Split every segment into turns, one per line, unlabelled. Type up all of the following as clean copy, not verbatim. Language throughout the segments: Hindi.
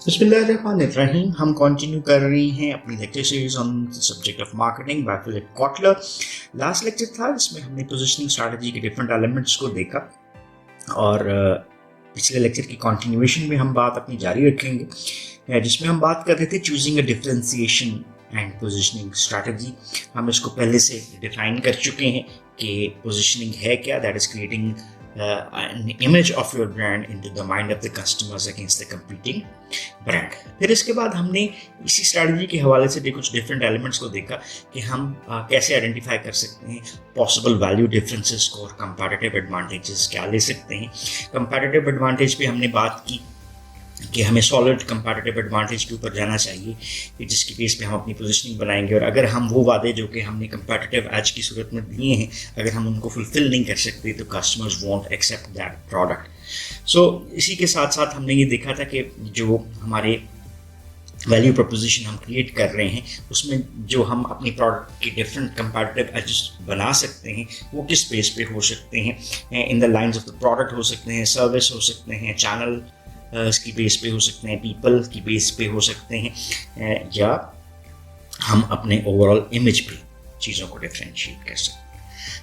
बिस्मिल्लाहिर्रहमानिर्रहीम। हम कंटिन्यू कर रहे हैं अपनी lecture series on subject of marketing by Philip Kotler. Last lecture था जिसमें हमने पोजीशनिंग स्ट्रैटेजी के डिफरेंट एलिमेंट्स को देखा और पिछले लेक्चर की कंटिन्यूएशन में हम बात अपनी जारी रखेंगे जिसमें हम बात कर रहे थे choosing a differentiation and positioning strategy. हम इसको पहले से डिफाइन कर चुके हैं कि पोजीशनिंग है क्या, that is creating an image of your brand into the mind of the customers against the competing brand। फिर इसके बाद हमने इसी स्ट्रैटेजी के हवाले से भी कुछ डिफरेंट एलिमेंट्स को देखा कि हम कैसे आइडेंटिफाई कर सकते हैं पॉसिबल वैल्यू डिफरेंसेस को और कंपैरेटिव एडवांटेजेस क्या ले सकते हैं। कंपैरेटिव एडवांटेज पे हमने बात की कि हमें सॉलिड कंपैरेटिव एडवांटेज के ऊपर जाना चाहिए कि जिसकी बेस पे हम अपनी पोजीशनिंग बनाएंगे, और अगर हम वो वादे जो कि हमने कंपैरेटिव एज की सूरत में दिए हैं अगर हम उनको फुलफिल नहीं कर सकते तो customers won't accept that product. So इसी के साथ साथ हमने ये देखा था कि जो हमारे वैल्यू प्रोपोजिशन हम क्रिएट कर रहे हैं उसमें जो हम अपनी प्रोडक्ट के डिफरेंट कंपैरेटिव एजेस बना सकते हैं वो किस बेस पे हो सकते हैं। In the lines of the product हो सकते हैं, सर्विस हो सकते हैं, चैनल की बेस पे हो सकते हैं, पीपल की बेस पे हो सकते हैं, या हम अपने ओवरऑल इमेज पे चीज़ों को डिफरेंशिएट कर सकते हैं।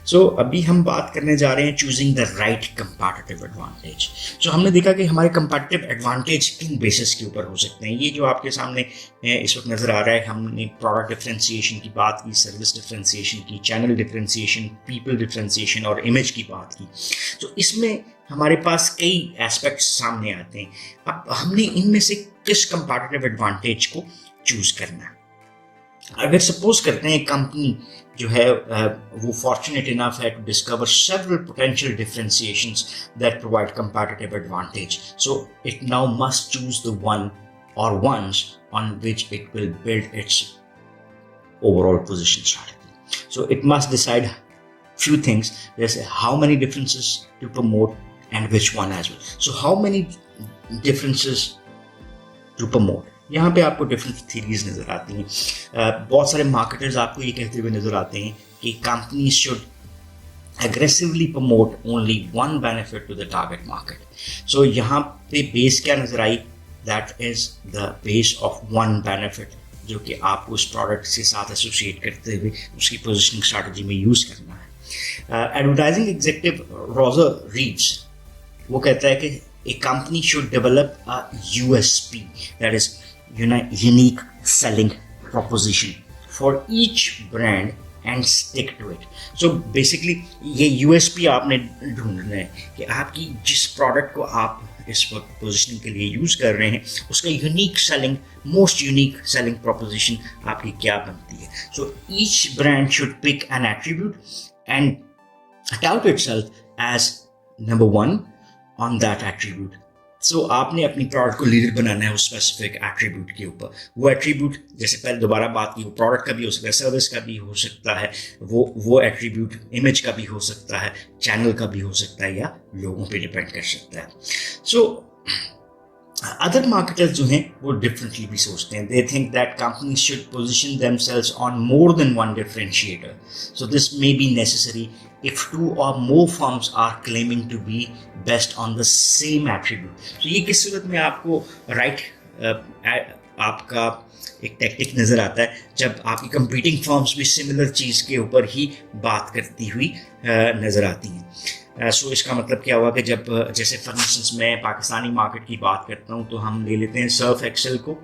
सो अभी हम बात करने जा रहे हैं choosing the right comparative advantage. जो हमने देखा कि हमारे कंपैरेटिव एडवांटेज किन बेसिस के ऊपर हो सकते हैं। ये जो आपके सामने इस वक्त नज़र आ रहा है, हमने प्रोडक्ट डिफरेंशिएशन की बात की, सर्विस डिफरेंशिएशन की, चैनल डिफरेंशिएशन, पीपल डिफरेंशिएशन और इमेज की बात की। तो इसमें हमारे पास कई एस्पेक्ट्स सामने आते हैं। अब हमने इनमें से किस कंपैरेटिव एडवांटेज को चूज करना है। अगर सपोज करते हैं कंपनी जो है वो फॉर्चुनेट इनफ है to discover several potential differentiations that provide comparative advantage, so it now must choose the one or ones on which it will build its overall position strategy. So it must decide few things. There's how many differences to promote and which one as well. So how many differences to promote? यहाँ पे आपको डिफरेंट थीरीज नज़र आती हैं। बहुत सारे मार्केटर्स आपको ये कहते हुए नज़र आते हैं कि company should aggressively promote only one benefit to the target market. So यहाँ पे बेस क्या नज़र आई, that is the base of one benefit जो कि आपको उस प्रोडक्ट के साथ एसोसिएट करते हुए उसकी पोजिशनिंग स्ट्रैटेजी में यूज़ करना है। एडवर्टाइजिंग एग्जीक्यूटिव रॉजर रीड्स वो कहता है कि a company should develop a USP, that is unique selling proposition for each brand and stick to it. So basically ये यूएसपी आपने ढूंढना है कि आपकी जिस प्रोडक्ट को आप इस वक्त पोजिशनिंग के लिए यूज़ कर रहे हैं उसका unique selling, most unique selling proposition आपकी क्या बनती है। So each brand should pick an attribute and tout itself as number one on that attribute. So आपने अपनी प्रोडक्ट को लीडर बनाना है उस स्पेसिफिक एट्रीब्यूट के ऊपर। वो एट्रीब्यूट जैसे पहले दोबारा बात की, वो प्रोडक्ट का भी हो सकता है, सर्विस का भी हो सकता है, वो एट्रीब्यूट इमेज का भी हो सकता है, चैनल का भी हो सकता है, या लोगों पे डिपेंड कर सकता है। सो अदर मार्केटर्स जो हैं वो डिफरेंटली भी सोचते हैं। They think that companies should position themselves on more than one differentiator, so this may be necessary if two or more firms are claiming to be best on the same attribute. तो ये किस सूरत में आपको आपका एक टैक्टिक नज़र आता है जब आपकी कंपीटिंग फर्म्स भी सिमिलर चीज़ के ऊपर ही बात करती हुई नज़र आती हैं। सो इसका मतलब क्या हुआ कि जब जैसे फॉर इंस्टेंस मैं पाकिस्तानी मार्केट की बात करता हूँ तो हम ले लेते हैं सर्फ एक्सेल को।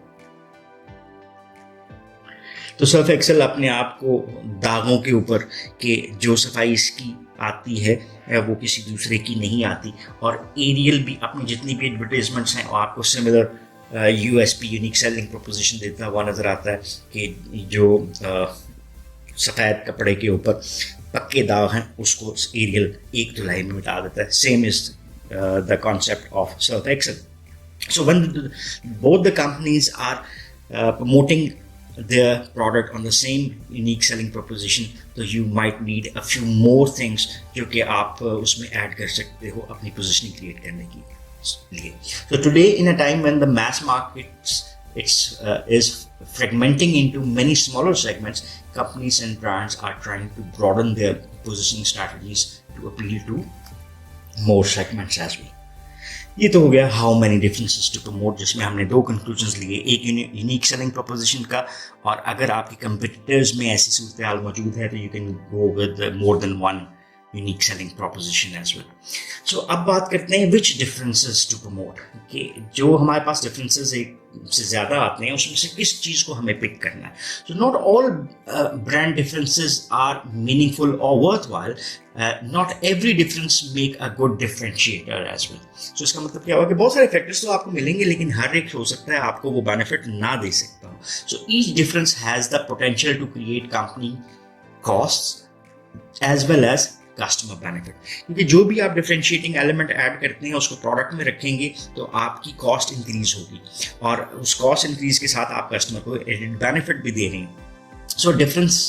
तो सर्फ एक्सेल अपने आप को दागों के ऊपर कि जो सफाई इसकी आती है वो किसी दूसरे की नहीं आती, और एरियल भी अपनी जितनी भी एडवर्टाइजमेंट्स हैं वो आपको similar USP unique selling proposition देता हुआ नज़र आता है कि जो सफ़ेद कपड़े के ऊपर पक्के दाग हैं उसको एरियल एक धुलाई में मिटा देता है। Same is the concept of Surf Excel. So when both the companies are promoting their product on the same unique selling proposition, तो you might need a few more things जो कि आप उसमें ऐड कर सकते हो अपनी पोजीशनिंग क्रिएट करने के लिए। So today in a time when the mass markets is fragmenting into many smaller segments, companies and brands are trying to broaden their positioning strategies to appeal to more segments as well. ये तो हो गया how many differences to promote, जिसमें हमने दो कंक्लूजन्स लिए, एक यूनिक सेलिंग प्रोपोजिशन का, और अगर आपके कंपटीटर्स में ऐसी सूरत हाल मौजूद है तो you can go with more than one unique selling proposition as well. So अब बात करते हैं विच डिफरेंसेस टू प्रमोट, कि जो हमारे पास डिफरेंसेस एक से ज़्यादा आते हैं उसमें से किस चीज़ को हमें पिक करना है। So not all brand differences are meaningful or worthwhile, not every difference make a good differentiator as well. So इसका मतलब क्या हुआ कि बहुत सारे फैक्टर्स तो आपको मिलेंगे लेकिन हर एक हो सकता है आपको वो बेनिफिट ना दे सकता हो। So each difference has the potential to create company cost as well as customer benefit, क्योंकि जो भी आप डिफरेंशिएटिंग एलिमेंट ऐड करते हैं उसको प्रोडक्ट में रखेंगे तो आपकी कॉस्ट इंक्रीज होगी, और उस कॉस्ट इंक्रीज के साथ आप कस्टमर को एडेड बेनिफिट भी दे रहे हैं। So difference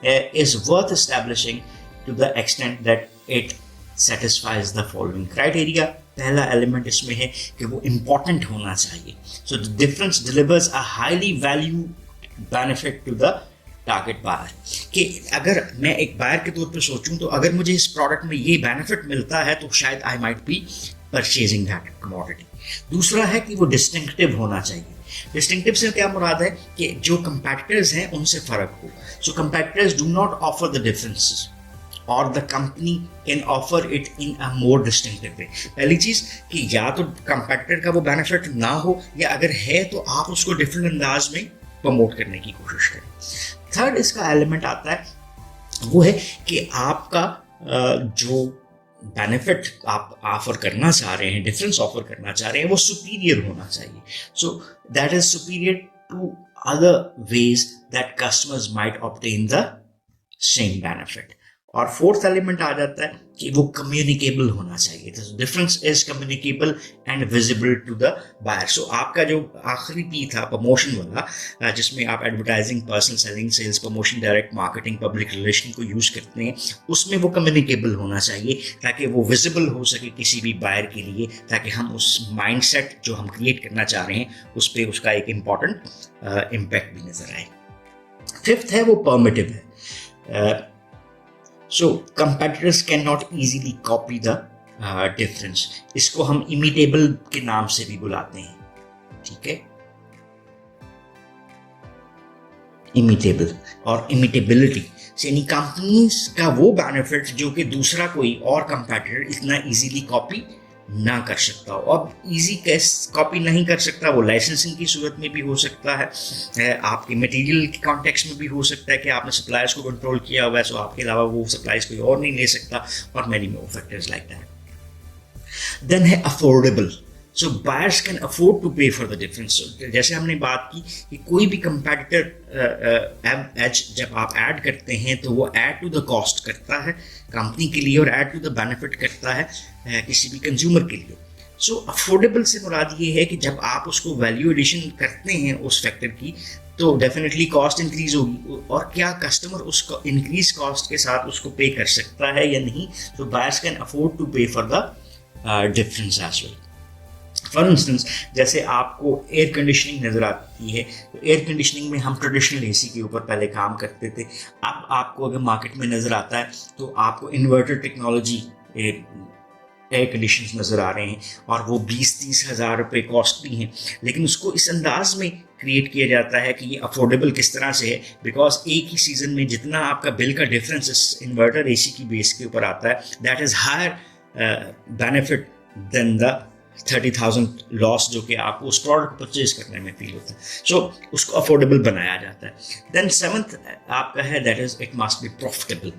is worth establishing to the extent that it satisfies the following criteria. पहला एलिमेंट इसमें है कि वो इंपॉर्टेंट होना चाहिए। So the difference delivers a highly value benefit to the target buyer, कि अगर मैं एक बायर के तौर पे सोचूं तो अगर मुझे इस प्रोडक्ट में ये बेनिफिट मिलता है तो शायद I might be purchasing that commodity. दूसरा है कि वो डिस्टिंक्टिव होना चाहिए। डिस्टिंक्टिव से क्या मुराद है कि जो कंपैटिटर्स हैं उनसे फर्क हो। So competitors do not offer the differences or the company can offer it in a more distinctive way. पहली चीज़ कि या तो कंपैटिटर का वो बेनिफिट ना हो, या अगर है तो आप उसको डिफरेंट अंदाज में प्रमोट करने की कोशिश करें। थर्ड इसका एलिमेंट आता है वो है कि आपका जो बेनिफिट आप ऑफर करना चाह रहे हैं, डिफरेंस ऑफर करना चाह रहे हैं, वो सुपीरियर होना चाहिए। So that is superior to other ways that customers might obtain the same benefit. और फोर्थ एलिमेंट आ जाता है कि वो कम्युनिकेबल होना चाहिए। Difference is communicable and visible to the buyer. So आपका जो आखिरी पी था प्रमोशन वाला, जिसमें आप advertising, personal selling, sales promotion, direct marketing, public relation को यूज करते हैं, उसमें वो कम्युनिकेबल होना चाहिए ताकि वो विजिबल हो सके किसी भी बायर के लिए, ताकि हम उस माइंडसेट जो हम क्रिएट करना चाह रहे हैं उस पर उसका एक इम्पॉर्टेंट इम्पैक्ट भी नजर आए। फिफ्थ है वो परमिटिव है। So competitors cannot easily copy the difference. इसको हम imitable के नाम से भी बुलाते हैं, ठीक है। imitable और imitability से यानी कंपनीज का वो बेनिफिट जो कि दूसरा कोई और कंपेटिटर इतना इजीली कॉपी ना कर सकता हो। अब इजी कैसे कॉपी नहीं कर सकता, वो लाइसेंसिंग की सूरत में भी हो सकता है, आपके मटेरियल के कॉन्टेक्स्ट में भी हो सकता है कि आपने सप्लायर्स को कंट्रोल किया हुआ है, सो आपके अलावा वो सप्लाईज कोई और नहीं ले सकता, और many more factors like that. Then है affordable. So buyers can afford to pay for the difference. जैसे हमने बात की कि कोई भी कंपेटिटर एज जब आप ऐड करते हैं तो वो ऐड टू द कॉस्ट करता है कंपनी के लिए और ऐड टू द बेनिफिट करता है किसी भी कंज्यूमर के लिए। सो अफोर्डेबल से मुराद ये है कि जब आप उसको वैल्यू एडिशन करते हैं उस फैक्टर की तो डेफिनेटली कॉस्ट इंक्रीज होगी, और क्या कस्टमर उसको इंक्रीज कॉस्ट के साथ उसको पे कर सकता है या नहीं। तो buyers can afford to pay for the difference as well. For instance जैसे आपको एयर कंडीशनिंग नज़र आती है, तो एयर कंडीशनिंग में हम ट्रेडिशनल एसी के ऊपर पहले काम करते थे। अब आपको अगर मार्केट में नज़र आता है तो आपको इन्वर्टर टेक्नोलॉजी एयर कंडीशनर्स नज़र आ रहे हैं, और वो 20-30 हज़ार रुपये कॉस्टली हैं, लेकिन उसको इस अंदाज में क्रिएट किया जाता है कि ये अफोर्डेबल किस तरह से है, बिकॉज एक ही सीज़न में जितना आपका बिल का डिफरेंस इस इन्वर्टर एसी की बेस के ऊपर आता है, that is higher benefit than the 30,000 loss जो कि आपको उस प्रोडक्ट को परचेज करने में फील होता है। सो उसको अफोर्डेबल बनाया जाता है। देन सेवंथ आपका है that is it must be profitable.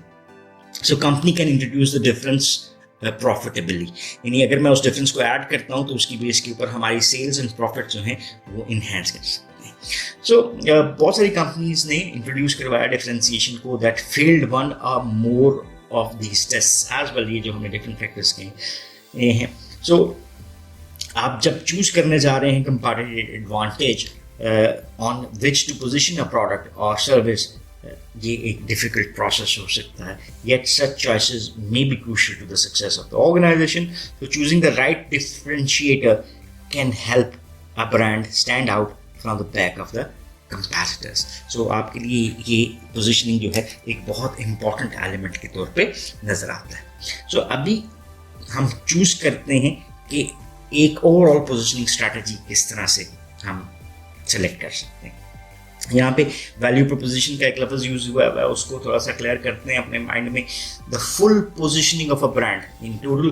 So company can introduce the difference profitably, यानी अगर मैं उस डिफरेंस को ऐड करता हूँ तो उसकी बेस के ऊपर हमारी सेल्स एंड प्रॉफिट जो हैं वो इन्हेंस कर सकते हैं। सो बहुत सारी कंपनीज ने इंट्रोड्यूस करवाया डिफरेंशिएशन को, दैट फेल्ड वन और more of these tests as well. ये जो हमने डिफरेंट फैक्टर्स के हैं। सो आप जब चूज करने जा रहे हैं competitive advantage on which to position a product or service, ये एक डिफिकल्ट प्रोसेस हो सकता है, yet such choices may be crucial to the success of the organisation. So choosing the right differentiator can help a brand stand out from the back of the competitors. So आपके लिए ये पोजीशनिंग जो है एक बहुत इंपॉर्टेंट एलिमेंट के तौर पे नजर आता है। सो अभी हम चूज करते हैं कि एक ओवरऑल पोजिशनिंग स्ट्रैटेजी किस तरह से हम सेलेक्ट कर सकते हैं। यहाँ पे वैल्यू प्रोपोजिशन का एक लफ्ज़ यूज हुआ है, उसको थोड़ा सा क्लियर करते हैं अपने माइंड में। The full positioning of a brand in total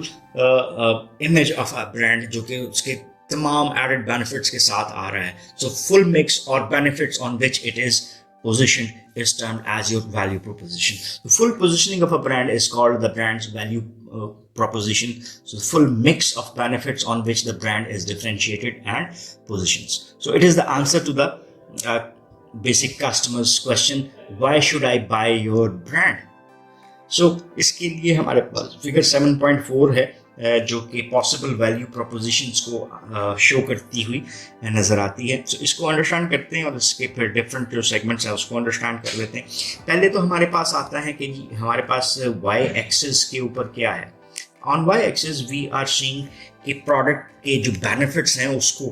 image of a brand, जो कि उसके तमाम एडेड बेनिफिट्स के साथ आ रहा है। सो फुल मिक्स और benefits on which it is positioned is termed as your value proposition. The full positioning of a brand is called the brand's value proposition. So the full mix of benefits on which the brand is differentiated and positions. So it is the answer to the basic customer's question, why should I buy your brand? So इसके लिए हमारे पास फिगर 7.4 है, जो कि पॉसिबल वैल्यू प्रोपोजिशंस को शो करती हुई नज़र आती है। तो इसको अंडरस्टैंड करते हैं और इसके फिर डिफरेंट जो सेगमेंट्स हैं उसको अंडरस्टैंड कर लेते हैं। पहले तो हमारे पास आता है कि जी हमारे पास वाई एक्सिस के ऊपर क्या है। On y axis we are seeing कि प्रोडक्ट के जो बेनिफिट्स हैं उसको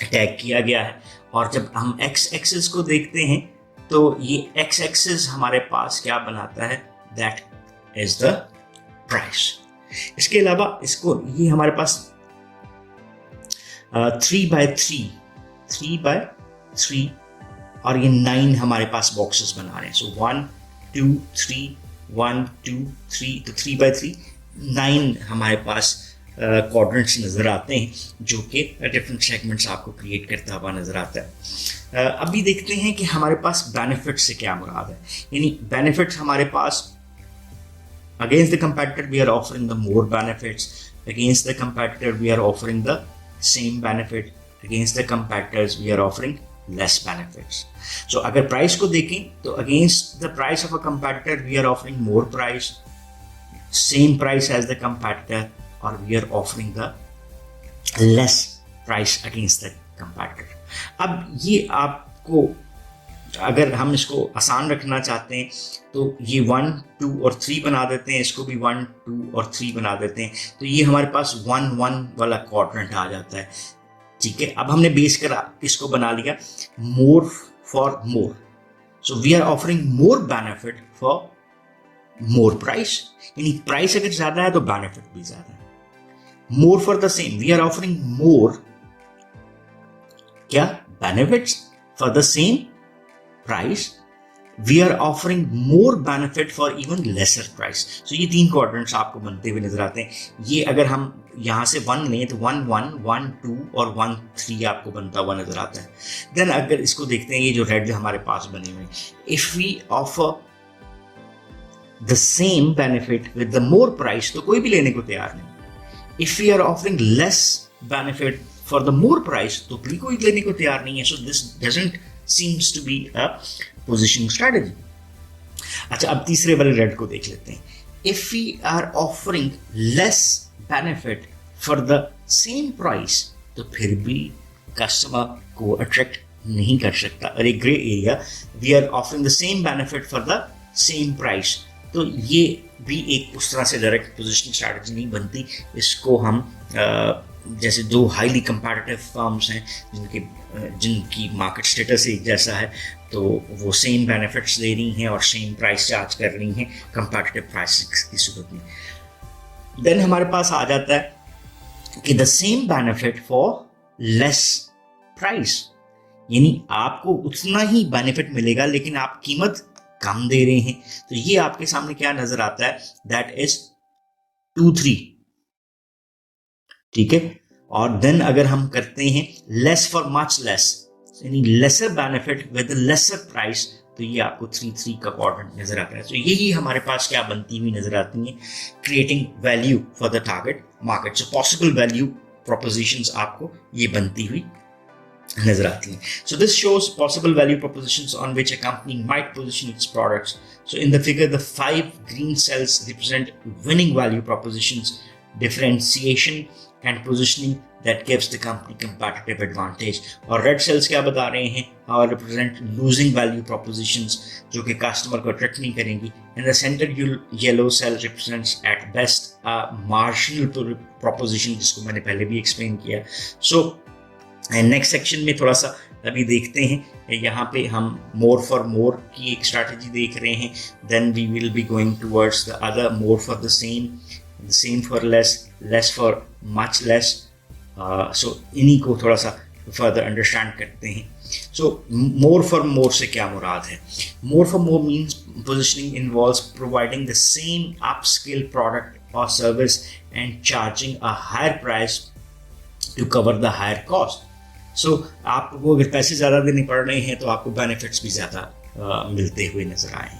टैग किया गया है, और जब हम एक्स एक्सिस को देखते हैं तो ये एक्स एक्सिस हमारे पास क्या बनाता है, दैट इज द प्राइस। इसके अलावा इसको ये हमारे पास 3x3 और ये 9 हमारे पास बॉक्सेस बना रहे हैं। सो 1 2 3 1 2 3, तो 3x3 9 हमारे पास क्वाड्रेंट्स नज़र आते हैं, जो कि डिफरेंट सेगमेंट्स आपको क्रिएट करता हुआ नज़र आता है। अभी देखते हैं कि हमारे पास बेनिफिट्स से क्या मुराद है। यानी बेनिफिट्स हमारे पास, against the competitor we are offering the more benefits, against the competitor we are offering the same benefit, against the competitors we are offering less benefits. So अगर प्राइस को देखें तो against the price of a competitor we are offering more price, same price as the competitor, or we are offering the less price against the competitor. अब ये आपको, अगर हम इसको आसान रखना चाहते हैं तो ये 1 2 और 3 बना देते हैं, इसको भी 1 2 और 3 बना देते हैं, तो ये हमारे पास 1 1 वाला क्वाड्रेंट आ जाता है। ठीक है, अब हमने बेस कर इसको बना लिया more for more. So we are offering more benefit for more price, यानी प्राइस अगर ज्यादा है तो बेनिफिट भी ज्यादा है। More for the same, we are offering more क्या benefits for the same price, we are offering more benefit for even lesser price. So ये 3 क्वाड्रेंट्स आपको बनते हुए नजर आते हैं। ये अगर हम यहाँ से 1 लें तो 1 1 1 2 और 1 3 आपको बनता हुआ नजर आता है। देन अगर इसको देखते हैं, ये जो रेड हमारे पास बने हुए, if we offer the same benefit with the more price, तो कोई भी लेने को तैयार नहीं। If we are offering less benefit for the more price, तो भी कोई लेने को तैयार नहीं है। So this doesn't seems to be a positioning strategy. अच्छा, अब तीसरे वाले रेड को देख लेते हैं। If we are offering less benefit for the same price, तो फिर भी कस्टमर को अट्रैक्ट नहीं कर सकता। और एक grey area, we are offering the same benefit for the same price, तो ये भी एक उस तरह से डायरेक्ट पोजिशनिंग स्ट्रैटेजी नहीं बनती। इसको हम जैसे 2 हाईली कंपैटिटिव फर्म्स हैं जिनकी मार्केट स्टेटस एक जैसा है, तो वो सेम बेनिफिट्स दे रही हैं और सेम प्राइस चार्ज कर रही हैं कंपैटिटिव प्राइसिंग की सूरत में। देन हमारे पास आ जाता है कि the same benefit for less price, यानी आपको उतना ही बेनिफिट मिलेगा लेकिन आप कीमत कम दे रहे हैं। तो ये आपके सामने क्या नजर आता है, दैट इज 2 3। ठीक है, और देन अगर हम करते हैं लेस फॉर मच लेस, यानी lesser benefit with lesser price, तो ये आपको 3 3 का क्वाड्रेंट नजर आता है। तो यही हमारे पास क्या बनती हुई नजर आती है, creating value for the target market. So possible value propositions आपको ये बनती हुई नजर आती हैं। So this shows possible value propositions on which a company might position its products. So in the figure, the 5 green cells represent winning value propositions, differentiation and positioning that gives the company competitive advantage. और red cells क्या बता रहे हैं, represent losing value propositions जो कि customer को attract नहीं करेंगी. And the center yellow cell represents at best a marginal proposition, जिसको मैंने पहले भी explain किया. So नेक्स्ट सेक्शन में थोड़ा सा अभी देखते हैं, यहाँ पे हम मोर फॉर मोर की एक स्ट्रैटेजी देख रहे हैं। Then we will be going towards the other, more for the same for less, less for much less, so इन्हीं को थोड़ा सा फर्दर अंडरस्टैंड करते हैं. सो मोर फॉर मोर से क्या मुराद है? More for more means positioning involves providing the same upscale product or service and charging a higher price to cover the higher cost. So आपको अगर पैसे ज़्यादा देने पड़ रहे हैं तो आपको बेनिफिट्स भी ज़्यादा मिलते हुए नजर आए हैं.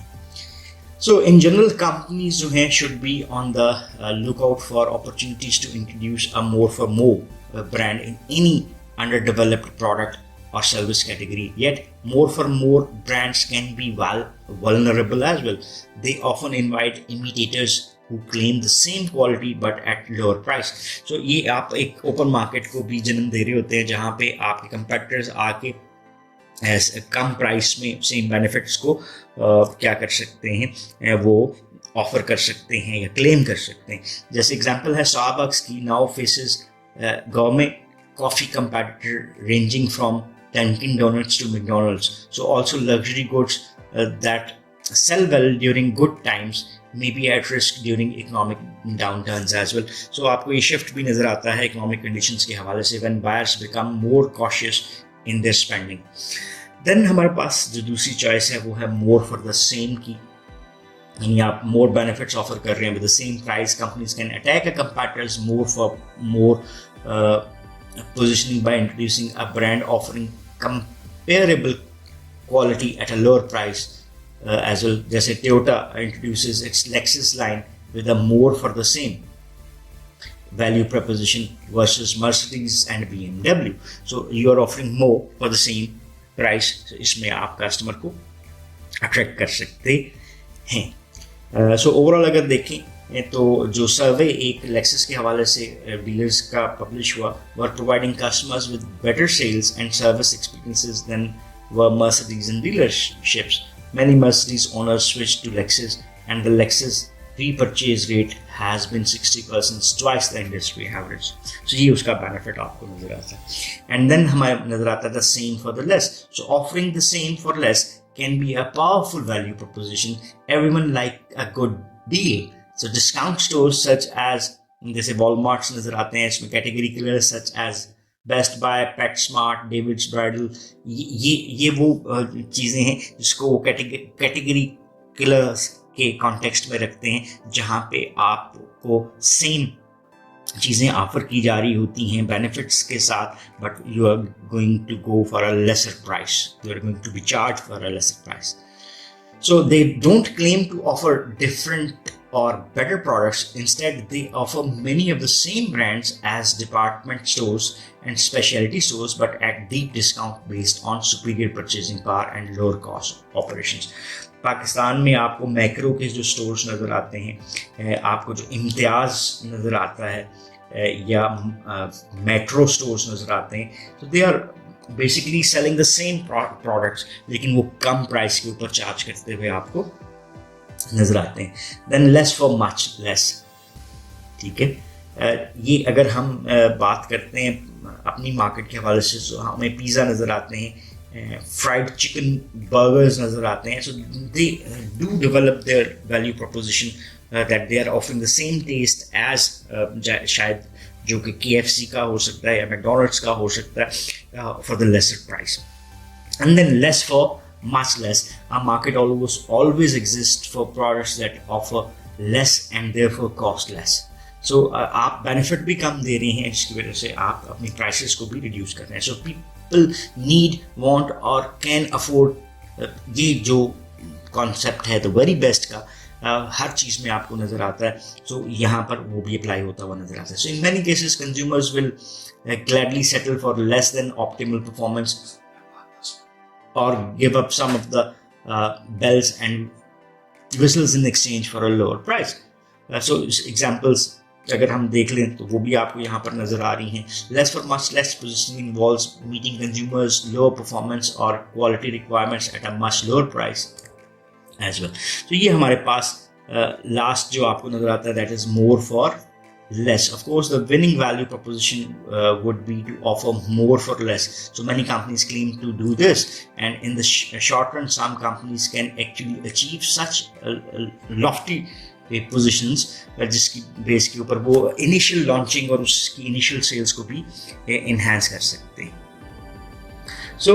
So in general, companies जो हैं should be on the lookout for opportunities to introduce a more for more brand in any underdeveloped product or service category. Yet more for more brands can be vulnerable as well. They often invite imitators who claim the same quality but at lower price. So ये आप एक open market को भी जन्म दे रहे होते हैं जहाँ पे आपके competitors आके कम प्राइस में सेम बेनिफिट्स को क्या कर सकते हैं, वो ऑफर कर सकते हैं या क्लेम कर सकते हैं. जैसे एग्जांपल है स्टारबक्स की now faces government coffee competitor ranging from Dunkin Donuts to McDonald's. So also luxury goods that sell well during good times may be at risk during economic downturns as well. So आपको ये shift भी नज़र आता है economic conditions के हवाले से when buyers become more cautious in their spending. Then हमारे पास जो दूसरी चॉइस है वो है more for the same की, यानी आप more benefits offer कर रहे हैं with the same price. Companies can attack a competitors more for more positioning by introducing a brand offering comparable quality at a lower price as well. जैसे Toyota introduces its Lexus line with a more for the same value proposition versus Mercedes and BMW. So you are offering more for the same price. So इसमें आप कस्टमर को अट्रैक्ट कर सकते हैं. So overall अगर देखें तो जो सर्वे एक Lexus के हवाले से डीलर्स का पब्लिश हुआ were providing customers with better sales and service experiences than were Mercedes and dealerships. Many Mercedes owners switched to Lexus and the Lexus repurchase rate has been 60%, twice the industry average. So ये उसका benefit आपको नजर आता है. And then हमारे नजर आता है the same for the less. So offering the same for less can be a powerful value proposition. Everyone like a good deal. So discount stores such as जैसे Walmart नजर आते हैं, इसमें category killers such as Best Buy, PetSmart, David's Bridal, ये वो चीज़ें हैं जिसको वो कैटेगरी किलर्स के कॉन्टेक्स्ट में रखते हैं जहाँ पे आपको सेम चीज़ें ऑफर की जा रही होती हैं बेनिफिट्स के साथ, but you are going to go for a lesser price, you are going to be charge for a lesser price. So they don't claim to offer different or better products. Instead, they offer many of the same brands as department stores and specialty stores, but at deep discount based on superior purchasing power and lower cost operations. Pakistan में आपको मैक्रो के जो स्टोर्स नज़र आते हैं, आपको जो इम्तियाज़ नज़र आता है या मेट्रो स्टोर्स नज़र आते हैं, तो they are basically selling the same products, लेकिन वो कम प्राइस के ऊपर चार्ज करते हुए आपको नजर आते हैं. Then less for much less. ठीक है, ये अगर हम बात करते हैं अपनी मार्केट के हवाले से, तो हमें पिज़्ज़ा नज़र आते हैं, फ्राइड चिकन बर्गर्स नज़र आते हैं. So they do develop their value proposition that they are offering the same taste as शायद जो कि KFC का हो सकता है या मैकडोनल्ड्स का हो सकता है for the lesser price. And then less for much less. Our market always exists for products that offer less and therefore cost less. So आप benefit भी कम दे रहे हैं, जिसकी वजह से आप अपनी prices को भी reduce कर रहे हैं. So people need, want or can afford ये जो concept है the very best का हर चीज़ में आपको नज़र आता है. So यहाँ पर वो भी अप्लाई होता हुआ नज़र आता है. So in many cases consumers will gladly settle for less than optimal performance or give up some of the bells and whistles in exchange for a lower price. So examples अगर हम देख लें तो वो भी आपको यहाँ पर नज़र आ रही हैं. Less for much less positioning involves meeting consumers' lower performance or quality requirements at a much lower price as well. So ये हमारे पास last जो आपको नज़र आता है that is more for less. Of course, the winning value proposition would be to offer more for less. So many companies claim to do this, and in the short run, some companies can actually achieve such lofty positions जिसकी बेस के ऊपर वो इनिशियल लॉन्चिंग और उसकी इनिशियल सेल्स को भी इन्हांस कर सकते हैं. So,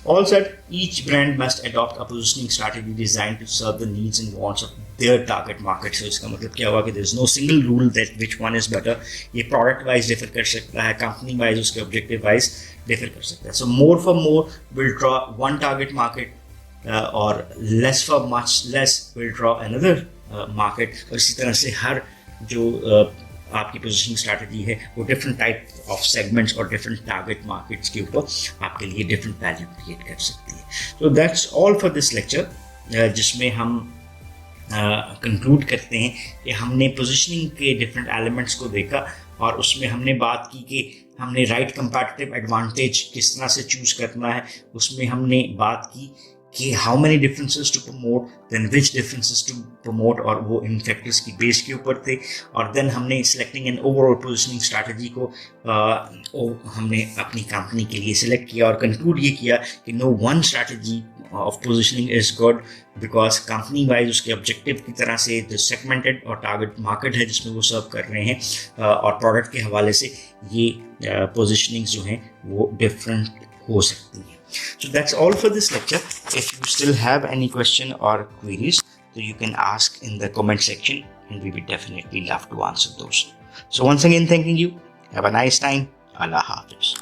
all said, each brand must adopt a positioning strategy designed to serve the needs and wants of their target market. So, इसका मतलब क्या हुआ कि there is no single rule that which one is better. ये product wise differ कर सकता है, company wise उसके objective wise differ कर सकता है. So, more for more will draw one target market or less for much less will draw another market. और इसी तरह से हर जो आपकी पोजीशनिंग स्ट्रैटेजी है वो डिफरेंट टाइप ऑफ सेगमेंट्स और डिफरेंट टारगेट मार्केट्स के ऊपर आपके लिए डिफरेंट वैल्यू क्रिएट कर सकती है. So that's all for this lecture, जिसमें हम कंक्लूड करते हैं कि हमने पोजीशनिंग के डिफरेंट एलिमेंट्स को देखा और उसमें हमने बात की कि हमने राइट कंपैटिटिव एडवांटेज किस तरह से चूज करना है. उसमें हमने बात की कि how many differences to promote, then which differences to promote, और वो इन फैक्टर्स की बेस के ऊपर थे. और देन हमने selecting an overall positioning strategy को हमने अपनी कंपनी के लिए सिलेक्ट किया और कंक्लूड ये किया कि no one strategy of positioning is good because company wise उसके ऑब्जेक्टिव की तरह से जो सेगमेंटेड और टारगेट मार्केट है जिसमें वो सर्व कर रहे हैं और प्रोडक्ट के हवाले से ये पोजीशनिंग जो हैं वो डिफरेंट हो सकती है. So that's all for this lecture. If you still have any question or queries, so you can ask in the comment section and we will definitely love to answer those. So once again, thanking you. Have a nice time. Allah Hafiz.